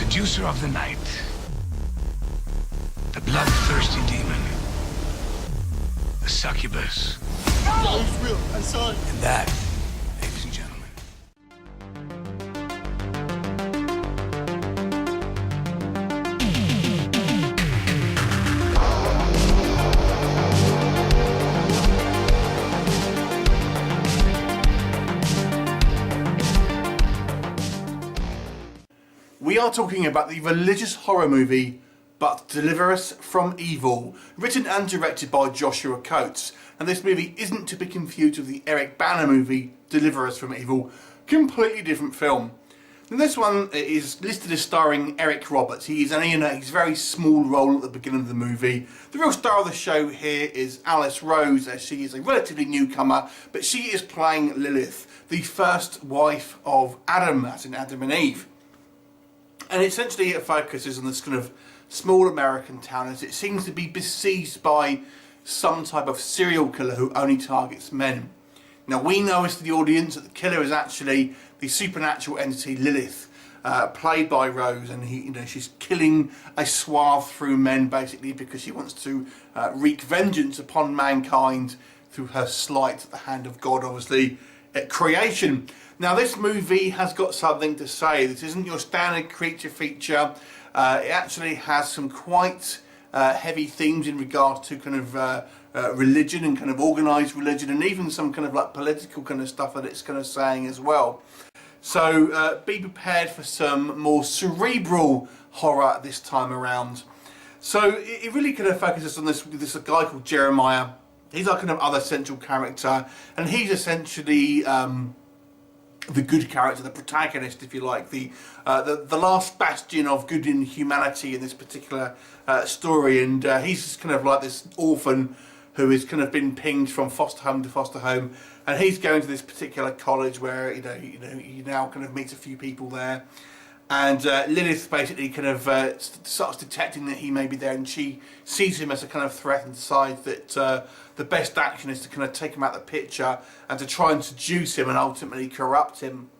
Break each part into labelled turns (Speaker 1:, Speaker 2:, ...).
Speaker 1: seducer of the night, the bloodthirsty demon, the succubus.
Speaker 2: No, it's real. I saw it.
Speaker 1: And that, ladies and gentlemen,
Speaker 3: we are talking about the religious horror movie But Deliver Us From Evil, written and directed by Joshua Coates. And this movie isn't to be confused with the Eric Bana movie Deliver Us From Evil, completely different film. And this one is listed as starring Eric Roberts. He's only in a very small role at the beginning of the movie. The real star of the show here is Alice Rose, as she is a relatively newcomer, but she is playing Lilith, the first wife of Adam, as in Adam and Eve. And essentially it focuses on this kind of small American town as it seems to be besieged by some type of serial killer who only targets men. Now we know as the audience that the killer is actually the supernatural entity Lilith, played by Rose, and she's killing a swath through men basically because she wants to wreak vengeance upon mankind through her slight at the hand of God, obviously, at creation. Now this movie has got something to say. This isn't your standard creature feature. It actually has some quite heavy themes in regard to kind of religion and kind of organised religion, and even some kind of like political kind of stuff that it's kind of saying as well. So be prepared for some more cerebral horror this time around. So it really kind of focuses on this guy called Jeremiah. He's our kind of other central character, and he's essentially the good character, the protagonist, if you like, the last bastion of good in humanity in this particular story. And he's just kind of like this orphan who has kind of been pinged from foster home to foster home, and he's going to this particular college where he now kind of meets a few people there. And Lilith basically kind of starts detecting that he may be there, and she sees him as a kind of threat and decides that the best action is to kind of take him out of the picture and to try and seduce him and ultimately corrupt him.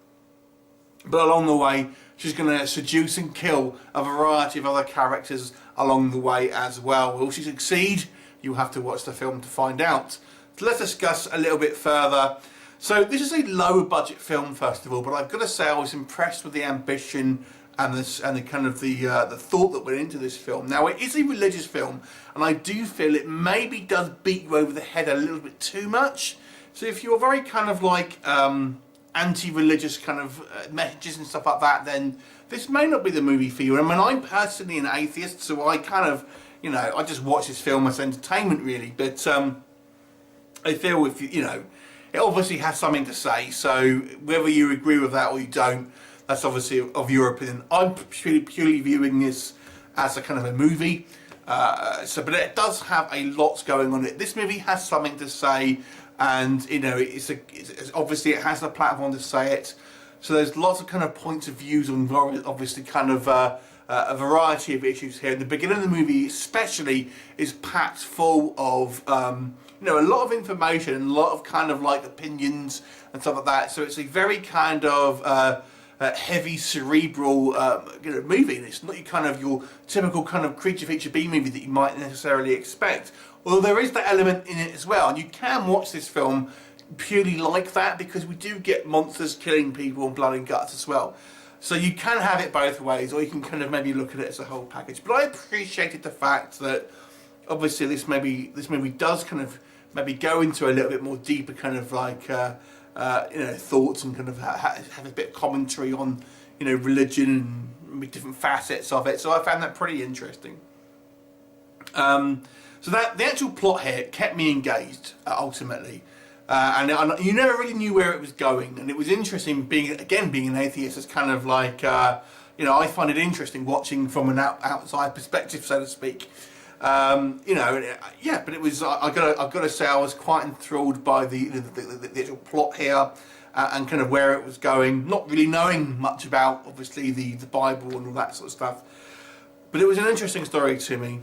Speaker 3: But along the way, she's going to seduce and kill a variety of other characters along the way as well. Will she succeed? You'll have to watch the film to find out. So let's discuss a little bit further. So this is a lower budget film, first of all, but I've got to say I was impressed with the ambition and the kind of the thought that went into this film. Now it is a religious film, and I do feel it maybe does beat you over the head a little bit too much. So if you're very kind of like anti-religious kind of messages and stuff like that, then this may not be the movie for you. I mean, I'm personally an atheist, so I kind of, I just watch this film as entertainment really. But I feel if it obviously has something to say, so whether you agree with that or you don't, that's obviously of your opinion. I'm purely viewing this as a kind of a movie, but it does have a lot going on. This movie has something to say, and it's obviously it has a platform to say it. So there's lots of kind of points of views on obviously kind of a variety of issues here. And the beginning of the movie especially is packed full of a lot of information and a lot of kind of like opinions and stuff like that. So it's a very kind of heavy cerebral movie, and it's not your typical kind of creature feature B movie that you might necessarily expect. Although there is that element in it as well, and you can watch this film purely like that because we do get monsters killing people and blood and guts as well. So you can have it both ways, or you can kind of maybe look at it as a whole package. But I appreciated the fact that obviously this movie does kind of maybe go into a little bit more deeper kind of like thoughts, and kind of have a bit of commentary on religion and different facets of it. So I found that pretty interesting. So that the actual plot here kept me engaged ultimately, and you never really knew where it was going. And it was interesting being an atheist. It's kind of like I find it interesting watching from an outside perspective, so to speak. But it was. I've got to say, I was quite enthralled by the actual plot here, and kind of where it was going. Not really knowing much about obviously the Bible and all that sort of stuff, but it was an interesting story to me.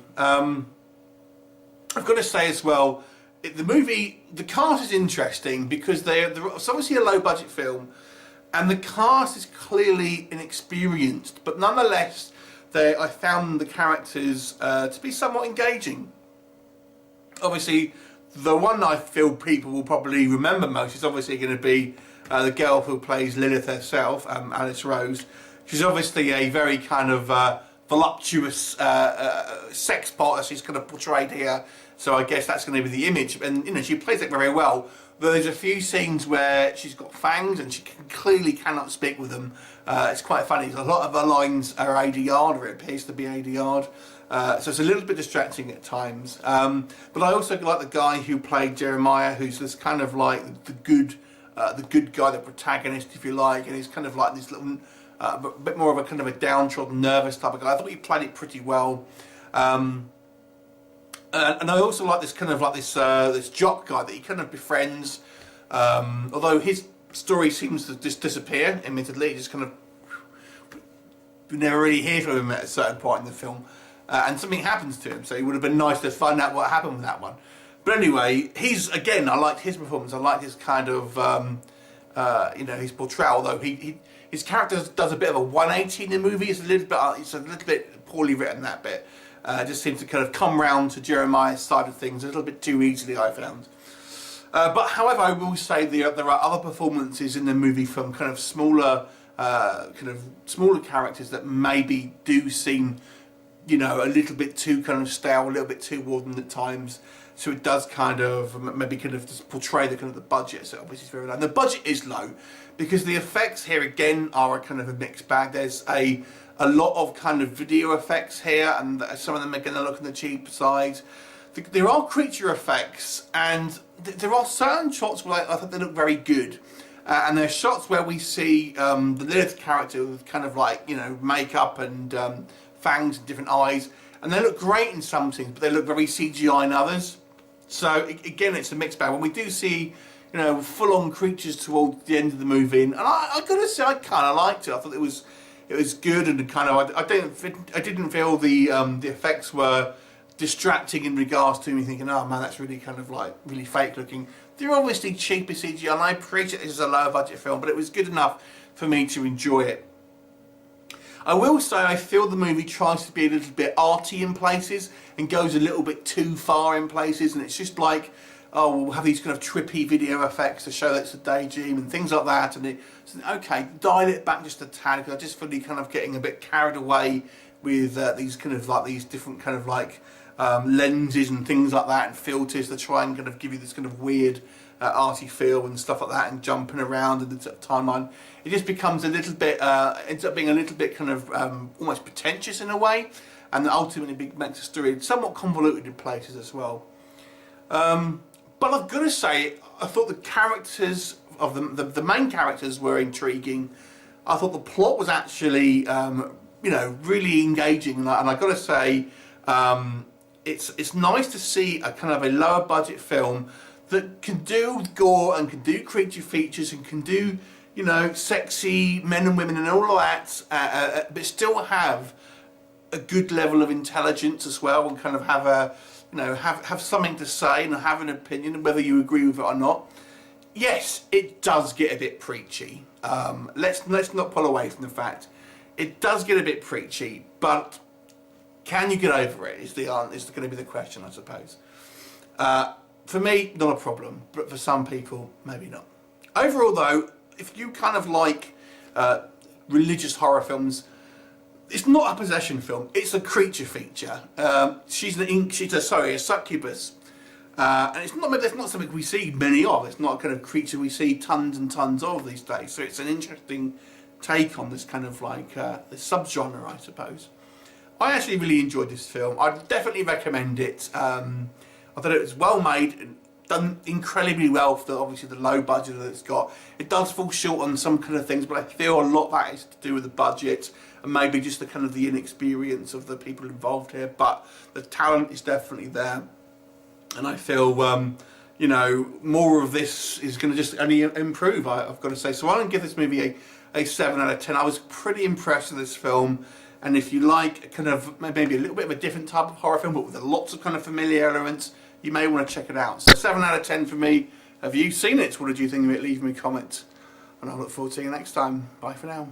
Speaker 3: I've got to say as well, the cast is interesting because it's obviously a low budget film. And the cast is clearly inexperienced, but nonetheless, I found the characters to be somewhat engaging. Obviously, the one I feel people will probably remember most is obviously going to be the girl who plays Lilith herself, Alice Rose. She's obviously a very kind of voluptuous sex pot as she's kind of portrayed here. So I guess that's going to be the image, and you know she plays it very well. Though there's a few scenes where she's got fangs and she clearly cannot speak with them. It's quite funny. A lot of her lines are ADR'd, or it appears to be ADR'd. So it's a little bit distracting at times. But I also like the guy who played Jeremiah, who's this kind of like the good guy, the protagonist, if you like, and he's kind of like this little, a bit more of a kind of a downtrodden, nervous type of guy. I thought he played it pretty well. And I also like this kind of like this jock guy that he kind of befriends. Although his story seems to just disappear, admittedly, just kind of you never really hear from him at a certain point in the film. And something happens to him, so it would have been nice to find out what happened with that one. But anyway, I liked his performance. I liked his kind of, you know, his portrayal. Although his character does a bit of a 180 in the movie. It's a little bit poorly written, that bit. Just seems to kind of come round to Jeremiah's side of things a little bit too easily, I found. But however, I will say there are other performances in the movie from kind of smaller characters that maybe do seem, you know, a little bit too kind of stale, a little bit too wooden at times. So it does kind of maybe kind of just portray the kind of the budget. So obviously it's very low. And the budget is low because the effects here again are a kind of a mixed bag. There's a lot of kind of video effects here, and some of them are going to look on the cheap side. There are creature effects, and there are certain shots where I think they look very good. And there are shots where we see the Lilith character with kind of like, you know, makeup and fangs and different eyes, and they look great in some scenes, but they look very CGI in others. So again, it's a mixed bag. When we do see, you know, full-on creatures towards the end of the movie, and I gotta say, I kind of liked it. I thought it was good, and kind of I didn't feel the effects were distracting in regards to me thinking, oh man, that's really kind of like really fake looking. They're obviously cheaper CGI, and I appreciate this is a lower budget film, but it was good enough for me to enjoy it. I will say I feel the movie tries to be a little bit arty in places and goes a little bit too far in places, and it's just like, oh, we'll have these kind of trippy video effects to show that it's a daydream and things like that, and it's okay, dial it back just a tad, because I just feel kind of getting a bit carried away with these kind of like these different kind of like lenses and things like that, and filters to try and kind of give you this kind of weird arty feel and stuff like that, and jumping around in the timeline. It just becomes a little bit, ends up being a little bit kind of almost pretentious in a way, and ultimately makes the story somewhat convoluted in places as well. But I've got to say, I thought the characters of the main characters were intriguing. I thought the plot was actually, you know, really engaging, and I've got to say, it's nice to see a kind of a lower budget film that can do gore and can do creature features and can do, you know, sexy men and women and all of that, but still have a good level of intelligence as well, and kind of have a, you know, have something to say and have an opinion, whether you agree with it or not. Yes, it does get a bit preachy. Let's not pull away from the fact it does get a bit preachy, but can you get over it? Is going to be the question, I suppose. For me, not a problem, but for some people, maybe not. Overall, though, if you kind of like religious horror films, it's not a possession film. It's a creature feature. She's a succubus, and it's not something we see many of. It's not a kind of creature we see tons and tons of these days. So it's an interesting take on this kind of like this subgenre, I suppose. I actually really enjoyed this film. I'd definitely recommend it. I thought it was well made and done incredibly well for obviously the low budget that it's got. It does fall short on some kind of things, but I feel a lot of that is to do with the budget and maybe just the kind of the inexperience of the people involved here. But the talent is definitely there, and I feel you know, more of this is going to just only improve. I've got to say. So I'm going to give this movie a 7 out of 10. I was pretty impressed with this film. And if you like kind of maybe a little bit of a different type of horror film, but with lots of kind of familiar elements, you may want to check it out. So 7 out of 10 for me. Have you seen it? What did you think of it? Leave me a comment and I look forward to seeing you next time. Bye for now.